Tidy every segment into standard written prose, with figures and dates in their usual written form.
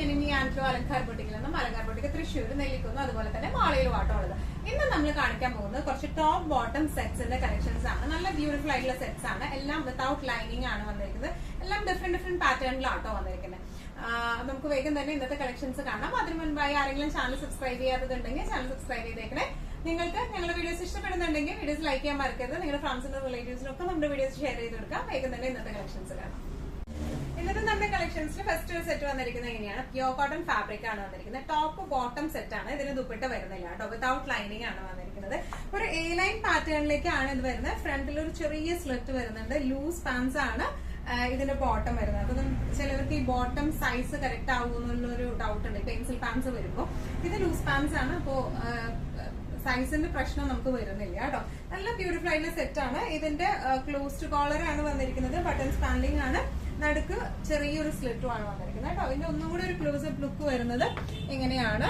Mini ആൻഡ്രോ അലങ്കാർ ബൊട്ടിക്കിൽ നിന്നും Alankar boutique Thrissur നെല്ലിക്കുന്നു അതുപോലെ തന്നെ മാളയിലും ആട്ടോ ഉള്ളത്. ഇന്ന് നമ്മൾ കാണിക്കാൻ പോകുന്നത് കുറച്ച് ടോപ്പ് ബോട്ടം സെറ്റ്സിന്റെ കളക്ഷൻസ് ആണ്. നല്ല ബ്യൂട്ടിഫുൾ ആയിട്ടുള്ള സെറ്റ്സ് ആണ്. എല്ലാം വിത്തൗട്ട് ലൈനിങ് ആണ് വന്നിരിക്കുന്നത്. എല്ലാം ഡിഫറെന്റ് പാറ്റേണിലാട്ടോ വന്നിരിക്കുന്നത്. നമുക്ക് വേഗം തന്നെ ഇന്നത്തെ കളക്ഷൻസ് കാണാം. അതിന് മുൻപായി ആരെങ്കിലും ചാനൽ സബ്സ്ക്രൈബ് ചെയ്യാത്തതുണ്ടെങ്കിൽ ചാനൽ സബ്സ്ക്രൈബ് ചെയ്തേക്കണേ. നിങ്ങൾക്ക് ഞങ്ങളുടെ വീഡിയോസ് ഇഷ്ടപ്പെടുന്നുണ്ടെങ്കിൽ വീഡിയോസ് ലൈക്ക് ചെയ്യാൻ മറക്കരുത്. നിങ്ങളുടെ ഫ്രണ്ട്സിനും റിലേറ്റീവ്സിനും ഒക്കെ നമ്മുടെ വീഡിയോസ് ഷെയർ ചെയ്ത് കൊടുക്കാം. വേഗം തന്നെ ഇന്നത്തെ കളക്ഷൻസ് കാണാം. ഇന്നത്തെ നമ്മുടെ കളക്ഷൻസിൽ ഫസ്റ്റ് ഒരു സെറ്റ് വന്നിരിക്കുന്നത് എങ്ങനെയാണ്? പ്യോർ കോട്ടൺ ഫാബ്രിക് ആണ് വന്നിരിക്കുന്നത്. ടോപ്പ് ബോട്ടം സെറ്റ് ആണ്. ഇതിന് ദുപ്പട്ട വരുന്നില്ല കേട്ടോ. വിത്തൗട്ട് ലൈനിങ് ആണ് വന്നിരിക്കുന്നത്. ഒരു എ ലൈൻ പാറ്റേണിലേക്കാണ് ഇത് വരുന്നത്. ഫ്രണ്ടിൽ ഒരു ചെറിയ സ്ലിറ്റ് വരുന്നുണ്ട്. ലൂസ് പാൻസ് ആണ് ഇതിന്റെ ബോട്ടം വരുന്നത്. അപ്പൊ ചിലവർക്ക് ഈ ബോട്ടം സൈസ് കറക്റ്റ് ആകുമെന്നുള്ളൊരു ഡൗട്ട് ഉണ്ട്. പെൻസിൽ പാൻസ് വരുമ്പോൾ ഇത് ലൂസ് പാൻസ് ആണ്. അപ്പോ സൈസിന്റെ പ്രശ്നം നമുക്ക് വരുന്നില്ല കേട്ടോ. നല്ല ബ്യൂട്ടിഫുൾ ആയിട്ടുള്ള സെറ്റ് ആണ്. ഇതിന്റെ ക്ലോസ്ഡ് കോളർ ആണ് വന്നിരിക്കുന്നത്. ബട്ടൺ സ്പാൻഡിങ് ആണ്. നടുക്ക് ചെറിയൊരു സ്ലിറ്റും ആണ് വന്നിരിക്കുന്നത് കേട്ടോ. ഇതിന്റെ ഒന്നും കൂടി ഒരു ക്ലോസപ്പ് ലുക്ക് വരുന്നത് ഇങ്ങനെയാണ്.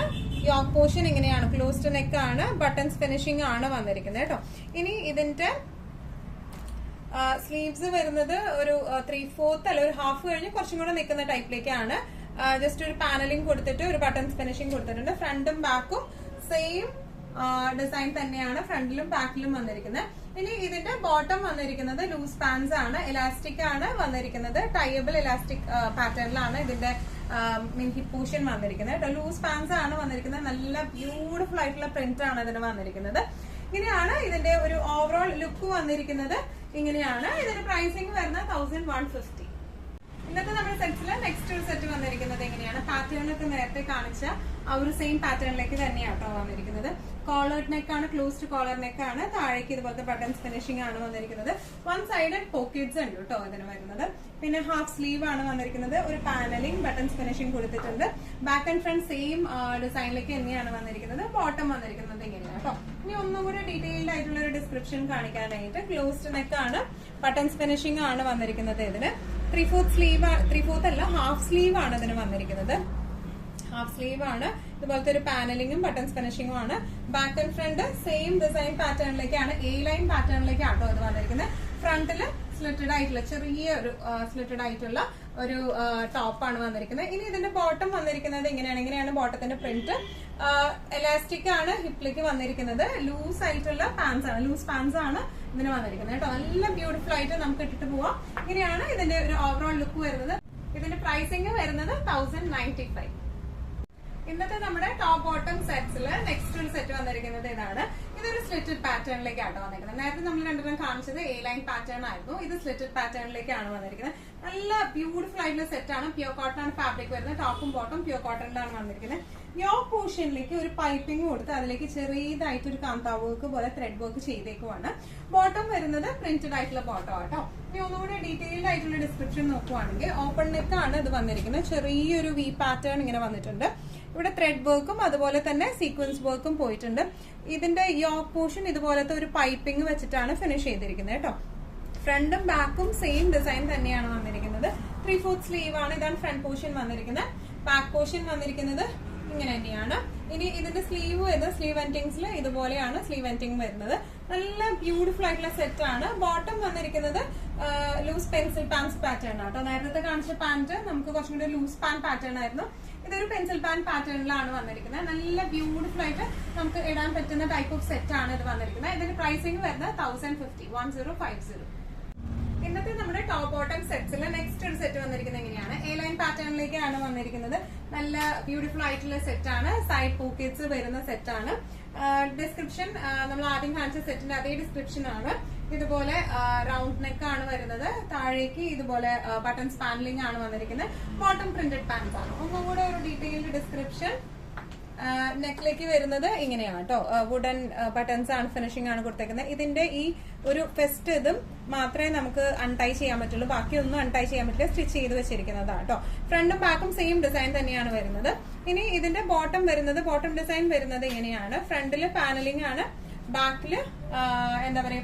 യോക്ക് പോർഷൻ ഇങ്ങനെയാണ്. ക്ലോസ്ഡ് നെക്ക് ആണ്. ബട്ടൺസ് ഫിനിഷിംഗ് ആണ് വന്നിരിക്കുന്നത് കേട്ടോ. ഇനി ഇതിന്റെ സ്ലീവ്സ് വരുന്നത് ഒരു 3/4 അല്ല ഒരു ഹാഫ് കഴിഞ്ഞ് കുറച്ചും കൂടെ നിൽക്കുന്ന ടൈപ്പിലേക്കാണ്. ജസ്റ്റ് ഒരു പാനലിംഗ് കൊടുത്തിട്ട് ഒരു ബട്ടൺസ് ഫിനിഷിംഗ് കൊടുത്തിട്ടുണ്ട്. ഫ്രണ്ടും ബാക്കും സെയിം ഡിസൈൻ തന്നെയാണ് ഫ്രണ്ടിലും ബാക്കിലും വന്നിരിക്കുന്നത്. ഇനി ഇതിന്റെ ബോട്ടം വന്നിരിക്കുന്നത് ലൂസ് പാൻസ് ആണ്. ഇലാസ്റ്റിക് ആണ് വന്നിരിക്കുന്നത്. ടൈബിൾ ഇലാസ്റ്റിക് പാറ്റേണിലാണ് ഇതിന്റെ ഹിപ്പ് പോർഷൻ വന്നിരിക്കുന്നത്. ലൂസ് പാൻസ് ആണ് വന്നിരിക്കുന്നത്. നല്ല ബ്യൂട്ടിഫുൾ ആയിട്ടുള്ള പ്രിന്റ് ആണ് ഇതിന് വന്നിരിക്കുന്നത്. ഇങ്ങനെയാണ് ഇതിന്റെ ഒരു ഓവറോൾ ലുക്ക് വന്നിരിക്കുന്നത്. ഇങ്ങനെയാണ് ഇതിന്റെ പ്രൈസിംഗ് വരുന്നത് 1150. ഇന്നത്തെ നമ്മുടെ സെറ്റ്സിൽ നെക്സ്റ്റ് ഒരു സെറ്റ് വന്നിരിക്കുന്നത് എങ്ങനെയാണ്? പാറ്റേണൊക്കെ നേരത്തെ കാണിച്ച ആ ഒരു സെയിം പാറ്റേണിലേക്ക് തന്നെയാണ് കേട്ടോ വന്നിരിക്കുന്നത്. കോളേർഡ് നെക്ക് ആണ്. ക്ലോസ്ഡ് കോളർ നെക്ക് ആണ്. താഴേക്ക് ഇതുപോലത്തെ ബട്ടൺസ് ഫിനിഷിംഗ് ആണ് വന്നിരിക്കുന്നത്. വൺ സൈഡ് പോക്കറ്റ്സ് ഉണ്ട് കേട്ടോ ഇതിന് വരുന്നത്. പിന്നെ ഹാഫ് സ്ലീവ് ആണ് വന്നിരിക്കുന്നത്. ഒരു പാനലിംഗ് ബട്ടൺസ് ഫിനിഷിംഗ് കൊടുത്തിട്ടുണ്ട്. ബാക്ക് ആൻഡ് ഫ്രണ്ട് സെയിം ഡിസൈനിലേക്ക് തന്നെയാണ് വന്നിരിക്കുന്നത്. ബോട്ടം വന്നിരിക്കുന്നത് ഇങ്ങനെയാണ് കേട്ടോ. ഇനി ഒന്നും കൂടെ ഡീറ്റെയിൽഡ് ആയിട്ടുള്ള ഒരു ഡിസ്ക്രിപ്ഷൻ കാണിക്കാനായിട്ട് ക്ലോസ്ഡ് നെക്ക് ആണ്. ബട്ടൺസ് ഫിനിഷിംഗ് ആണ് വന്നിരിക്കുന്നത്. ഇതിന് 3/4 സ്ലീവ് 3/4 അല്ല ഹാഫ് സ്ലീവ് ആണ് ഇതിന് വന്നിരിക്കുന്നത്. ഹാഫ് സ്ലീവ് ആണ്. ഇതുപോലത്തെ ഒരു പാനലിംഗും ബട്ടൺസ് ഫിനിഷിംഗും ആണ്. Back and front same design പാറ്റേണിലേക്കാണ്. എ ലൈൻ പാറ്റേണിലേക്കാണ് കേട്ടോ ഇത് വന്നിരിക്കുന്നത്. ഫ്രണ്ടില് സ്ലിറ്റഡ് ആയിട്ടുള്ള ചെറിയൊരു സ്ലിറ്റഡ് ആയിട്ടുള്ള ഒരു ടോപ്പാണ് വന്നിരിക്കുന്നത്. ഇനി ഇതിന്റെ ബോട്ടം വന്നിരിക്കുന്നത് ഇങ്ങനെയാണ് ബോട്ടത്തിന്റെ പ്രിന്റ്. എലാസ്റ്റിക് ആണ് ഹിപ്പിലേക്ക് വന്നിരിക്കുന്നത്. ലൂസ് ആയിട്ടുള്ള പാൻസ് ആണ്. ലൂസ് പാൻസ് ആണ് ഇതിന് വന്നിരിക്കുന്നത് കേട്ടോ. നല്ല ബ്യൂട്ടിഫുൾ ആയിട്ട് നമുക്ക് ഇട്ടിട്ട് പോവാം. ഇങ്ങനെയാണ് ഇതിന്റെ ഒരു ഓവറോൾ ലുക്ക് വരുന്നത്. ഇതിന്റെ പ്രൈസിംഗ് വരുന്നത് 1095. ഇന്നത്തെ നമ്മുടെ ടോപ്പ് ബോട്ടം സെറ്റ്സിൽ നെക്സ്റ്റ് ഒരു സെറ്റ് വന്നിരിക്കുന്നത് ഇതാണ്. ഇതൊരു സ്ലിറ്റഡ് പാറ്റേണിലേക്കാണ് വന്നിരിക്കുന്നത്. നേരത്തെ നമ്മൾ രണ്ടെണ്ണം കാണിച്ചത് എ ലൈൻ പാറ്റേൺ ആയിരുന്നു. ഇത് സ്ലിറ്റഡ് പാറ്റേണിലേക്കാണ് വന്നിരിക്കുന്നത്. നല്ല ബ്യൂട്ടിഫുൾ ആയിട്ടുള്ള സെറ്റ് ആണ്. പ്യോർ കോട്ടൺ ആണ് ഫാബ്രിക് വരുന്നത്. ടോപ്പും ബോട്ടും പ്യോർ കോട്ടണിലാണ് വന്നിരിക്കുന്നത്. യോക്ക് പോർഷനിലേക്ക് ഒരു പൈപ്പിംഗ് കൊടുത്ത് അതിലേക്ക് ചെറിയതായിട്ട് ഒരു കാന്താ വർക്ക് പോലെ ത്രെഡ് വർക്ക് ചെയ്തേക്കുവാണ്. ബോട്ടം വരുന്നത് പ്രിന്റഡ് ആയിട്ടുള്ള ബോട്ടം ആട്ടോ. ഇനി ഒന്നുകൂടി ഡീറ്റെയിൽഡ് ആയിട്ടുള്ള ഡിസ്ക്രിപ്ഷൻ നോക്കുവാണെങ്കിൽ ഓപ്പൺ നെക്ക് ആണ് ഇത് വന്നിരിക്കുന്നത്. ചെറിയൊരു വി പാറ്റേൺ ഇങ്ങനെ വന്നിട്ടുണ്ട്. ഇവിടെ ത്രെഡ് വർക്കും അതുപോലെ തന്നെ സീക്വൻസ് വർക്കും പോയിട്ടുണ്ട്. ഇതിന്റെ യോക്ക് പോർഷൻ ഇതുപോലത്തെ ഒരു പൈപ്പിംഗ് വെച്ചിട്ടാണ് ഫിനിഷ് ചെയ്തിരിക്കുന്നത് കേട്ടോ. ഫ്രണ്ടും ബാക്കും സെയിം ഡിസൈൻ തന്നെയാണ് വന്നിരിക്കുന്നത്. 3/4 സ്ലീവ് ആണ്. ഇതാണ് ഫ്രണ്ട് പോർഷൻ വന്നിരിക്കുന്നത്. ബാക്ക് പോർഷൻ വന്നിരിക്കുന്നത് ഇങ്ങനെ തന്നെയാണ്. ഇനി ഇതിന്റെ സ്ലീവ് വരുന്നത് സ്ലീവ് എൻഡിങ്സിൽ ഇതുപോലെയാണ് സ്ലീവ് എൻഡിങ് വരുന്നത്. നല്ല ബ്യൂട്ടിഫുൾ ആയിട്ടുള്ള സെറ്റ് ആണ്. ബോട്ടം വന്നിരിക്കുന്നത് ലൂസ് പെൻസിൽ പാൻസ് പാറ്റേൺ ആട്ടോ. നേരത്തെ കാണിച്ച പാന്റ് നമുക്ക് കുറച്ചും കൂടി ലൂസ് പാൻ പാറ്റേൺ ആയിരുന്നു. ഇതൊരു പെൻസിൽ പാൻ പാറ്റേണിലാണ് വന്നിരിക്കുന്നത്. നല്ല ബ്യൂട്ടിഫുൾ ആയിട്ട് നമുക്ക് ഇടാൻ പറ്റുന്ന ടൈപ്പ് ഓഫ് സെറ്റ് ആണ് ഇത് വന്നിരിക്കുന്നത്. ഇതിന്റെ പ്രൈസിംഗ് വരുന്നത് 1050. ഇന്നത്തെ നമ്മുടെ ടോപ്പ് ബോട്ടം സെറ്റ്സിൽ നെക്സ്റ്റ് ഒരു സെറ്റ് വന്നിരിക്കുന്നത് എങ്ങനെയാണ്? എ ലൈൻ പാറ്റേണിലേക്കാണ് വന്നിരിക്കുന്നത്. നല്ല ബ്യൂട്ടിഫുൾ ആയിട്ടുള്ള സെറ്റ് ആണ്. സൈഡ് പോക്കറ്റ്സ് വരുന്ന സെറ്റ് ആണ്. ഡിസ്ക്രിപ്ഷൻ നമ്മൾ ആദ്യം കാണിച്ച സെറ്റിന്റെ അതേ ഡിസ്ക്രിപ്ഷൻ ആണ്. ഇതുപോലെ റൗണ്ട് നെക്ക് ആണ് വരുന്നത്. താഴേക്ക് ഇതുപോലെ ബട്ടൺസ് പാനലിംഗ് ആണ് വന്നിരിക്കുന്നത്. ബോട്ടം പ്രിന്റഡ് പാൻസ് ആണ്. ഒന്നും കൂടെ ഒരു ഡീറ്റെയിൽഡ് ഡിസ്ക്രിപ്ഷൻ. നെക്കിലേക്ക് വരുന്നത് ഇങ്ങനെയാണ് കേട്ടോ. വുഡൻ ബട്ടൺസ് ആണ്. ഫിനിഷിംഗ് ആണ് കൊടുത്തേക്കുന്നത്. ഇതിന്റെ ഈ ഒരു ഫെസ്റ്റ് ഇതും മാത്രമേ നമുക്ക് അൺടൈ ചെയ്യാൻ പറ്റുള്ളൂ. ബാക്കിയൊന്നും അൺടൈ ചെയ്യാൻ പറ്റില്ല. സ്റ്റിച്ച് ചെയ്ത് വെച്ചിരിക്കുന്നതാണ് കേട്ടോ. ഫ്രണ്ടും ബാക്കും സെയിം ഡിസൈൻ തന്നെയാണ് വരുന്നത്. ഇനി ഇതിന്റെ ബോട്ടം വരുന്നത് ബോട്ടം ഡിസൈൻ വരുന്നത് ഇങ്ങനെയാണ്. ഫ്രണ്ടില് പാനലിംഗ് ആണ്. ബാക്കില് എന്താ പറയാ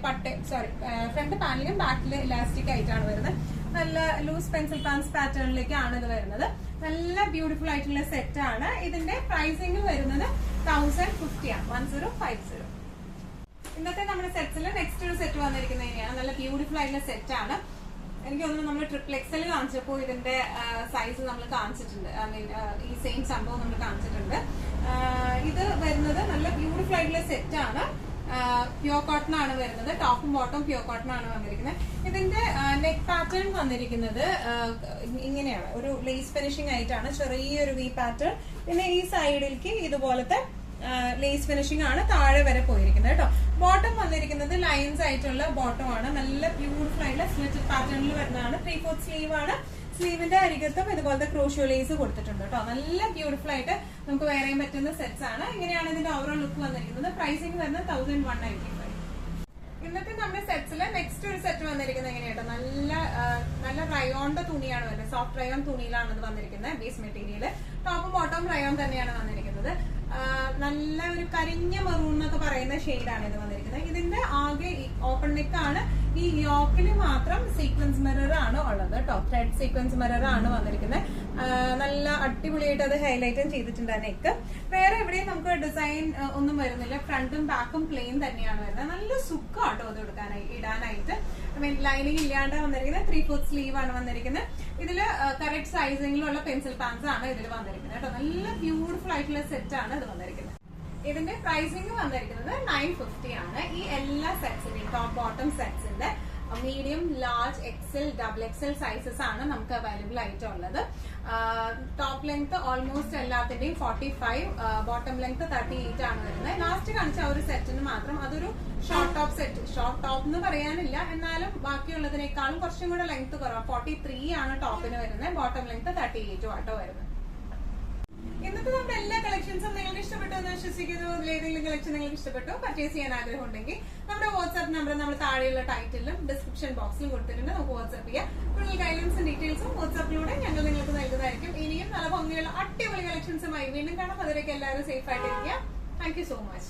ഫ്രണ്ട് പാനലിംഗും ബാക്കില് ഇലാസ്റ്റിക് ആയിട്ടാണ് വരുന്നത്. നല്ല ലൂസ് പെൻസിൽ പാൻസ് പാറ്റേണിലേക്കാണ് ഇത് വരുന്നത്. നല്ല ബ്യൂട്ടിഫുൾ ആയിട്ടുള്ള സെറ്റ് ആണ്. ഇതിന്റെ പ്രൈസിംഗ് വരുന്നത് 1050 ആണ്. 1050. ഇന്നത്തെ നമ്മുടെ സെറ്റ്സിൽ നെക്സ്റ്റ് ഒരു സെറ്റ് വന്നിരിക്കുന്നത് തന്നെയാണ്. നല്ല ബ്യൂട്ടിഫുൾ ആയിട്ടുള്ള സെറ്റ് ആണ്. എനിക്ക് തോന്നുന്നു നമ്മൾ ട്രിപ്പിൾ എക്സൽ കാണിച്ചപ്പോൾ ഇതിന്റെ സൈസ് നമ്മൾ കാണിച്ചിട്ടുണ്ട്. ഐ മീൻ ഈ സെയിം സംഭവം നമ്മൾ കാണിച്ചിട്ടുണ്ട്. ഇത് വരുന്നത് നല്ല ബ്യൂട്ടിഫുൾ ആയിട്ടുള്ള സെറ്റ് ആണ്. പ്യൂർ കോട്ടൺ ആണ് വരുന്നത്. ടോപ്പും ബോട്ടം പ്യൂർ കോട്ടൺ ആണ് വന്നിരിക്കുന്നത്. ഇതിന്റെ നെക്ക് പാറ്റേൺ വന്നിരിക്കുന്നത് ഇങ്ങനെയാണ്, ഒരു ലേസ് ഫിനിഷിംഗ് ആയിട്ടാണ്, ചെറിയൊരു വി പാറ്റേൺ. പിന്നെ ഈ സൈഡിലേക്ക് ഇതുപോലത്തെ ലേസ് ഫിനിഷിംഗ് ആണ് താഴെ വരെ പോയിരിക്കുന്നത് കേട്ടോ. ബോട്ടം വന്നിരിക്കുന്നത് ലൈൻസ് ആയിട്ടുള്ള ബോട്ടം ആണ്. നല്ല ബ്യൂട്ടിഫുൾ ആയിട്ടുള്ള സ്ലിറ്റഡ് പാറ്റേണിൽ വരുന്നതാണ്. 3/4 സ്ലീവ് ആണ്. സ്ലീവിന്റെ അരികത്തും ഇതുപോലത്തെ ക്രോഷ്യോ ലേസ് കൊടുത്തിട്ടുണ്ട് കേട്ടോ. നല്ല ബ്യൂട്ടിഫുൾ ആയിട്ട് നമുക്ക് വെയർ ചെയ്യാൻ പറ്റുന്ന സെറ്റ്സ് ആണ്. ഇങ്ങനെയാണ് ഇതിന്റെ ഓവറോൾ ലുക്ക് വന്നിരിക്കുന്നത്. പ്രൈസിംഗ് വരുന്നത് 1195. ഇന്നത്തെ നമ്മുടെ സെറ്റ്സിൽ നെക്സ്റ്റ് ഒരു സെറ്റ് വന്നിരിക്കുന്നത് എങ്ങനെയാട്ടോ, നല്ല റയോണിന്റെ തുണിയാണ് വരുന്നത്. സോഫ്റ്റ് റയോൺ തുണിയിലാണ് ഇത് വന്നിരിക്കുന്നത്. ബേസ് മെറ്റീരിയൽ ടോപ്പും ബോട്ടം റയോൺ തന്നെയാണ് വന്നിരിക്കുന്നത്. നല്ല ഒരു കരിഞ്ഞ മെറൂൺ എന്നൊക്കെ പറയുന്ന ഷെയ്ഡാണ് ഇത് വന്നിരിക്കുന്നത്. ഇതിന്റെ ആകെ ഓപ്പൺ നെക്ക് ആണ്. ഈ യോക്കിൽ മാത്രം സീക്വൻസ് മിറർ ആണ് ഉള്ളത് കേട്ടോ. ത്രെഡ് സീക്വൻസ് മിറർ ആണ് വന്നിരിക്കുന്നത്. നല്ല അടിപൊളിയായിട്ട് അത് ഹൈലൈറ്റും ചെയ്തിട്ടുണ്ട് നെക്ക്. വേറെ എവിടെയും നമുക്ക് ഡിസൈൻ ഒന്നും വരുന്നില്ല. ഫ്രണ്ടും ബാക്കും പ്ലെയിൻ തന്നെയാണ് വരുന്നത്. നല്ല സുഖമാട്ടോ അത് ഇടാനായിട്ട്. ഐ മീൻ ലൈനിങ് ഇല്ലാണ്ട് വന്നിരിക്കുന്നത്. 3/4 സ്ലീവ് ആണ് വന്നിരിക്കുന്നത്. ഇതില് കറക്റ്റ് സൈസിങ്ങിലുള്ള പെൻസിൽ പാൻസ് ആണ് ഇതിൽ വന്നിരിക്കുന്നത് കേട്ടോ. നല്ല ബ്യൂട്ടിഫുൾ ആയിട്ടുള്ള സെറ്റ് ആണ് ഇത് വന്നിരിക്കുന്നത്. ഇതിന്റെ പ്രൈസിംഗ് വന്നിരിക്കുന്നത് 950 ആണ്. ഈ എല്ലാ സെറ്റ്സിന്റെയും ടോപ്പ് ബോട്ടം സെറ്റ്സിന്റെ medium, large, XL, double XL sizes ആണ് നമുക്ക് അവൈലബിൾ ആയിട്ടുള്ളത്. ടോപ്പ് ലെങ്ത് ഓൾമോസ്റ്റ് എല്ലാത്തിന്റെയും 45, ബോട്ടം ലെങ്ത് 38 ആണ് വരുന്നത്. ലാസ്റ്റ് കാണിച്ച ഒരു സെറ്റിന് മാത്രം അതൊരു short top set. Short top എന്ന് പറയാനില്ല, എന്നാലും ബാക്കിയുള്ളതിനേക്കാളും കുറച്ചും കൂടെ ലെങ്ത് കുറവാണ്. 43 ആണ് ടോപ്പിന് വരുന്നത്. ബോട്ടം ലെങ്ത് 38 ആട്ടോ വരുന്നത്. ഇന്നത്തെ നമ്മുടെ എല്ലാ കളക്ഷൻസും നിങ്ങൾക്ക് ഇഷ്ടപ്പെട്ടു എന്ന് വിശ്വസിക്കുന്നു. ഏതെങ്കിലും കളക്ഷൻ നിങ്ങൾക്ക് ഇഷ്ടപ്പെട്ടു, പർച്ചേസ് ചെയ്യാൻ ആഗ്രഹം ഉണ്ടെങ്കിൽ നമ്മുടെ വാട്സ്ആപ്പ് നമ്പർ നമ്മൾ താഴെയുള്ള ടൈറ്റിലും ഡിസ്ക്രിപ്ഷൻ ബോക്സിലും കൊടുത്തിട്ടുണ്ട്. നമുക്ക് വാട്സ്ആപ്പ് ചെയ്യാം. കൂടുതൽ ഗൈഡൻസും ഡീറ്റെയിൽസും വാട്സ്ആപ്പിലൂടെ ഞങ്ങൾ നിങ്ങൾക്ക് നൽകുന്നതായിരിക്കും. ഇനിയും നല്ല ഭംഗിയുള്ള അടിപൊളി കളക്ഷൻസുമായി വീണ്ടും കാണാം. അതിലേക്ക് എല്ലാവരും സേഫ് ആയിട്ടിരിക്കുക. Thank you so much.